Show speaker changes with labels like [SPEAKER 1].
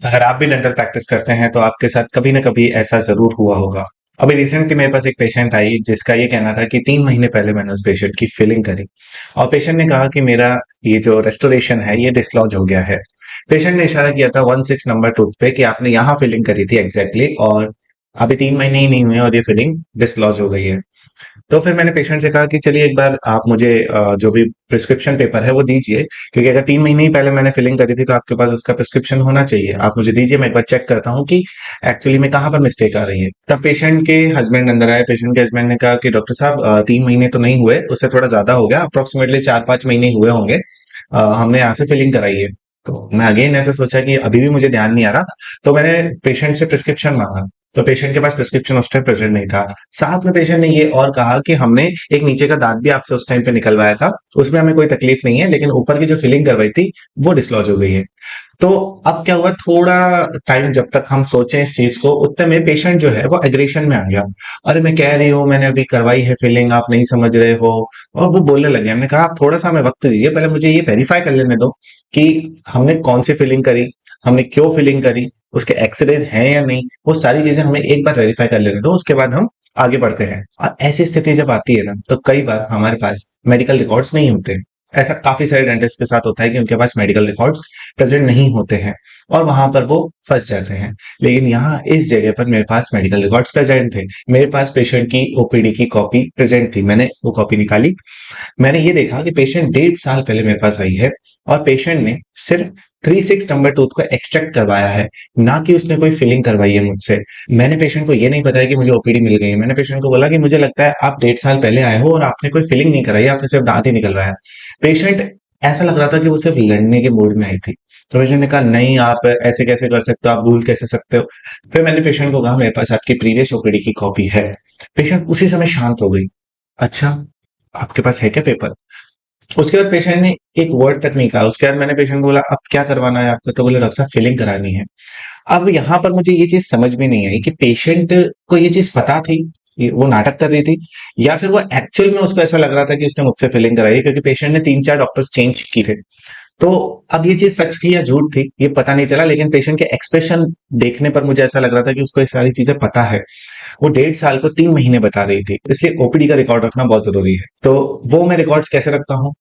[SPEAKER 1] अगर आप भी डेंटल प्रैक्टिस करते हैं तो आपके साथ कभी ना कभी ऐसा जरूर हुआ होगा। अभी रिसेंटली मेरे पास एक पेशेंट आई जिसका ये कहना था कि 3 महीने पहले मैंने उस पेशेंट की फिलिंग करी और पेशेंट ने कहा कि मेरा ये जो रेस्टोरेशन है ये डिसलॉज हो गया है। पेशेंट ने इशारा किया था 16 नंबर टूथ पे कि आपने यहाँ फिलिंग करी थी एग्जैक्टली, और अभी 3 महीने ही नहीं हुए और ये फिलिंग डिसलॉज हो गई है। तो फिर मैंने पेशेंट से कहा कि चलिए एक बार आप मुझे जो भी प्रिस्क्रिप्शन पेपर है वो दीजिए, क्योंकि अगर 3 महीने ही पहले मैंने फिलिंग करी थी तो आपके पास उसका प्रिस्क्रिप्शन होना चाहिए। आप मुझे दीजिए, मैं एक बार चेक करता हूँ कि एक्चुअली में कहाँ पर मिस्टेक आ रही है। तब पेशेंट के हस्बैंड अंदर आए। पेशेंट के हस्बैंड ने कहा कि डॉक्टर साहब 3 महीने तो नहीं हुए, उससे थोड़ा ज्यादा हो गया, अप्रोक्सीमेटली 4-5 महीने हुए होंगे। हमने यहाँ से फिलिंग कराई है। तो मैं अगेन ऐसे सोचा कि अभी भी मुझे ध्यान नहीं आ रहा, तो मैंने पेशेंट से प्रिस्क्रिप्शन मांगा। तो पेशेंट के पास प्रिस्क्रिप्शन उस टाइम प्रेजेंट नहीं था। साथ में पेशेंट ने ये और कहा कि हमने एक नीचे का दांत भी आपसे उस टाइम पे निकलवाया था, उसमें हमें कोई तकलीफ नहीं है, लेकिन ऊपर की जो फिलिंग करवाई थी वो डिसलॉज हो गई है। तो अब क्या हुआ, थोड़ा टाइम जब तक हम सोचें इस चीज को उतने में पेशेंट जो है वो एग्रेशन में आ गया। अरे मैं कह रही हूँ मैंने अभी करवाई है फिलिंग, आप नहीं समझ रहे हो। और वो बोलने लगे। हमने कहा आप थोड़ा सा हमें वक्त दीजिए, पहले मुझे ये वेरीफाई कर लेने दो कि हमने कौन सी फिलिंग करी, हमने क्यों फिलिंग करी, उसके एक्सरेज हैं या नहीं, वो सारी चीजें हमें एक बार वेरीफाई कर लेने दो, उसके बाद हम आगे बढ़ते हैं। और ऐसी स्थिति जब आती है ना, तो कई बार हमारे पास मेडिकल रिकॉर्ड्स नहीं होते। ऐसा काफी सारे डेंटिस्ट के साथ होता है कि उनके पास मेडिकल रिकॉर्ड्स प्रेजेंट नहीं होते हैं और वहां पर वो फंस जाते हैं। लेकिन यहाँ इस जगह पर मेरे पास मेडिकल रिकॉर्ड्स प्रेजेंट थे। मेरे पास पेशेंट की ओपीडी की कॉपी प्रेजेंट थी। मैंने वो कॉपी निकाली। मैंने ये देखा कि पेशेंट 1.5 साल पहले मेरे पास आई है और पेशेंट ने सिर्फ 36 नंबर टूथ को एक्सट्रैक्ट करवाया है, ना कि उसने कोई फिलिंग करवाई है मुझसे। मैंने पेशेंट को ये नहीं बताया कि मुझे ओपीडी मिल गई है। मैंने पेशेंट को बोला कि मुझे लगता है आप 1.5 साल पहले आए हो और आपने कोई फिलिंग नहीं कराई, आपने सिर्फ दांत ही निकलवाया। पेशेंट ऐसा लग रहा था कि वो सिर्फ लड़ने के मूड में आई थी। तो पेशेंट ने कहा नहीं, आप ऐसे कैसे कर सकते हो, आप भूल कैसे सकते हो। फिर मैंने पेशेंट को कहा मेरे पास आपकी प्रीवियस ओपीडी की कॉपी है। पेशेंट उसी समय शांत हो गई। अच्छा, आपके पास है क्या पेपर? उसके बाद पेशेंट ने एक वर्ड तक नहीं कहा। उसके बाद मैंने पेशेंट को बोला अब क्या करवाना है आपको, तो बोले डॉक्टर साहब फिलिंग करानी है। अब यहाँ पर मुझे ये चीज समझ में नहीं आई कि पेशेंट को ये चीज पता थी, वो नाटक कर रही थी, या फिर वो एक्चुअल में उसको ऐसा लग रहा था कि उसने मुझसे फिलिंग कराई है, क्योंकि पेशेंट ने 3-4 डॉक्टर्स चेंज किए थे। तो अब ये चीज सच थी या झूठ थी ये पता नहीं चला, लेकिन पेशेंट के एक्सप्रेशन देखने पर मुझे ऐसा लग रहा था कि उसको ये सारी चीजें पता है। वो 1.5 साल को 3 महीने बता रही थी, इसलिए ओपीडी का रिकॉर्ड रखना बहुत जरूरी है। तो वो मैं रिकॉर्ड्स कैसे रखता हूँ,